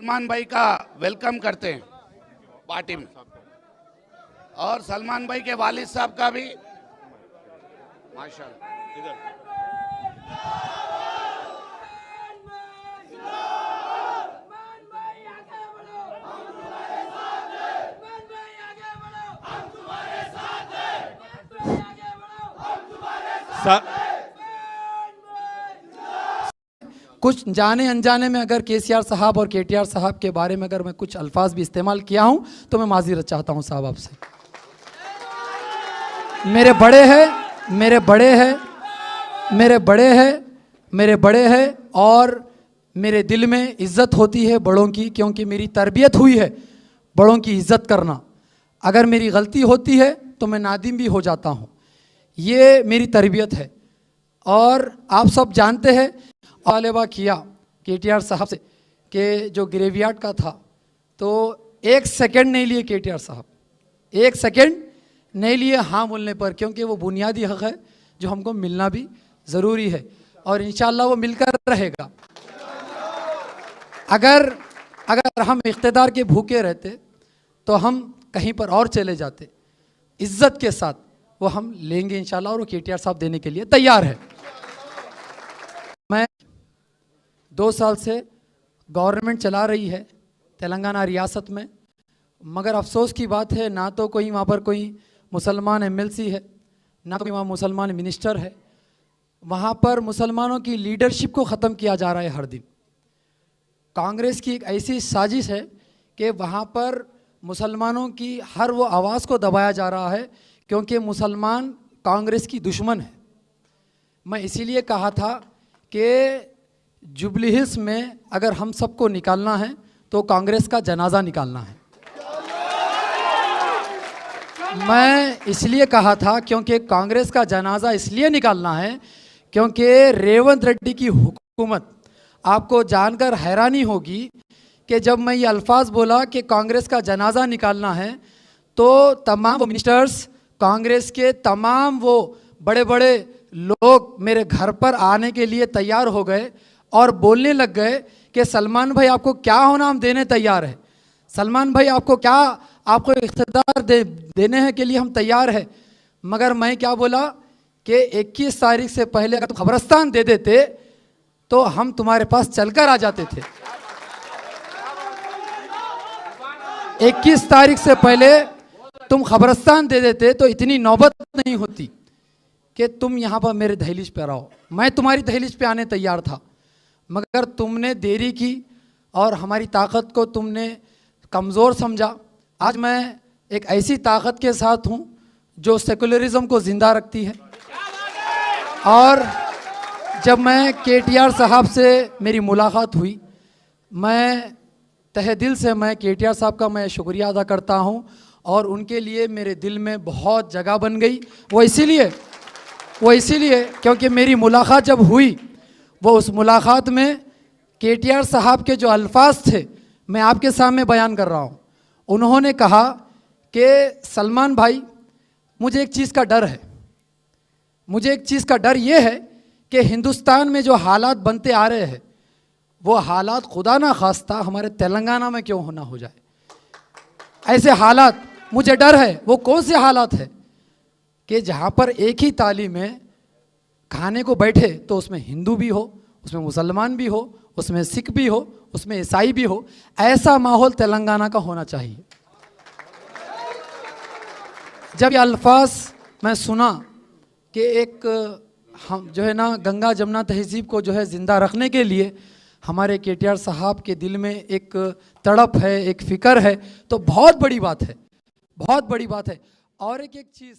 सलमान भाई का वेलकम करते हैं पार्टी में, और सलमान भाई के वालिद साहब का भी माशाल्लाह। कुछ जाने अनजाने में अगर केसीआर साहब और केटीआर साहब के बारे में अगर मैं कुछ अल्फाज भी इस्तेमाल किया हूं तो मैं माज़ीरत चाहता हूं साहब आपसे। मेरे बड़े हैं, मेरे बड़े हैं, मेरे बड़े हैं, मेरे बड़े हैं, और मेरे दिल में इज़्ज़त होती है बड़ों की, क्योंकि मेरी तरबियत हुई है बड़ों की इज़्ज़त करना। अगर मेरी गलती होती है तो मैं नादिम भी हो जाता हूँ, ये मेरी तरबियत है। और आप सब जानते हैं मुतालबा किया केटीआर साहब से कि जो ग्रेवयार्ड का था, तो एक सेकंड नहीं लिए केटीआर साहब, एक सेकंड नहीं लिए हाँ बोलने पर, क्योंकि वो बुनियादी हक़ है जो हमको मिलना भी ज़रूरी है, और इंशाअल्लाह वो मिलकर रहेगा। अगर हम इख्तिदार के भूखे रहते तो हम कहीं पर और चले जाते, इज़्ज़त के साथ वो हम लेंगे इंशाअल्लाह, और वो केटीआर साहब देने के लिए तैयार है। मैं 2 साल से गवर्नमेंट चला रही है तेलंगाना रियासत में, मगर अफसोस की बात है ना तो कोई वहाँ पर कोई मुसलमान एमएलसी है, ना कोई वहाँ मुसलमान मिनिस्टर है। वहाँ पर मुसलमानों की लीडरशिप को ख़त्म किया जा रहा है हर दिन। कांग्रेस की एक ऐसी साजिश है कि वहाँ पर मुसलमानों की हर वो आवाज़ को दबाया जा रहा है, क्योंकि मुसलमान कांग्रेस की दुश्मन है। मैं इसीलिए कहा था कि जुबली हिल्स में अगर हम सबको निकालना है तो कांग्रेस का जनाजा निकालना है। मैं इसलिए कहा था क्योंकि कांग्रेस का जनाजा इसलिए निकालना है क्योंकि रेवंत रेड्डी की हुकूमत, आपको जानकर हैरानी होगी कि जब मैं ये अल्फाज बोला कि कांग्रेस का जनाजा निकालना है, तो तमाम वो मिनिस्टर्स, कांग्रेस के तमाम वो बड़े बड़े लोग मेरे घर पर आने के लिए तैयार हो गए और बोलने लग गए कि सलमान भाई आपको क्या होना हम देने तैयार है, सलमान भाई आपको क्या, आपको इख्तिदार देने हैं के लिए हम तैयार है। मगर मैं क्या बोला कि 21 तारीख से पहले अगर तुम खबरस्तान दे देते तो हम तुम्हारे पास चलकर आ जाते थे। 21 तारीख से पहले तुम खबरस्तान दे देते तो इतनी नौबत नहीं होती कि तुम यहाँ पर मेरे दहलीज पे रहो। मैं तुम्हारी दहलीज पे आने तैयार था, मगर तुमने देरी की और हमारी ताकत को तुमने कमज़ोर समझा। आज मैं एक ऐसी ताकत के साथ हूँ जो सेकुलरिज्म को ज़िंदा रखती है। और जब मैं केटीआर साहब से मेरी मुलाकात हुई, मैं तहे दिल से मैं केटीआर साहब का मैं शुक्रिया अदा करता हूँ, और उनके लिए मेरे दिल में बहुत जगह बन गई। वो इसीलिए क्योंकि मेरी मुलाकात जब हुई, वो उस मुलाकात में केटीआर साहब के जो अल्फाज थे मैं आपके सामने बयान कर रहा हूँ। उन्होंने कहा कि सलमान भाई, मुझे एक चीज़ का डर है, मुझे एक चीज़ का डर ये है कि हिंदुस्तान में जो हालात बनते आ रहे हैं वो हालात खुदा ना खास्ता हमारे तेलंगाना में क्यों होना हो जाए। ऐसे हालात मुझे डर है। वो कौन से हालात है कि जहाँ पर एक ही थाली में खाने को बैठे तो उसमें हिंदू भी हो, उसमें मुसलमान भी हो, उसमें सिख भी हो, उसमें ईसाई भी हो। ऐसा माहौल तेलंगाना का होना चाहिए। जब ये अल्फाज मैं सुना कि एक हम जो है ना गंगा जमुना तहजीब को जो है ज़िंदा रखने के लिए हमारे केटीआर साहब के दिल में एक तड़प है, एक फ़िक्र है, तो बहुत बड़ी बात है, बहुत बड़ी बात है। और एक चीज़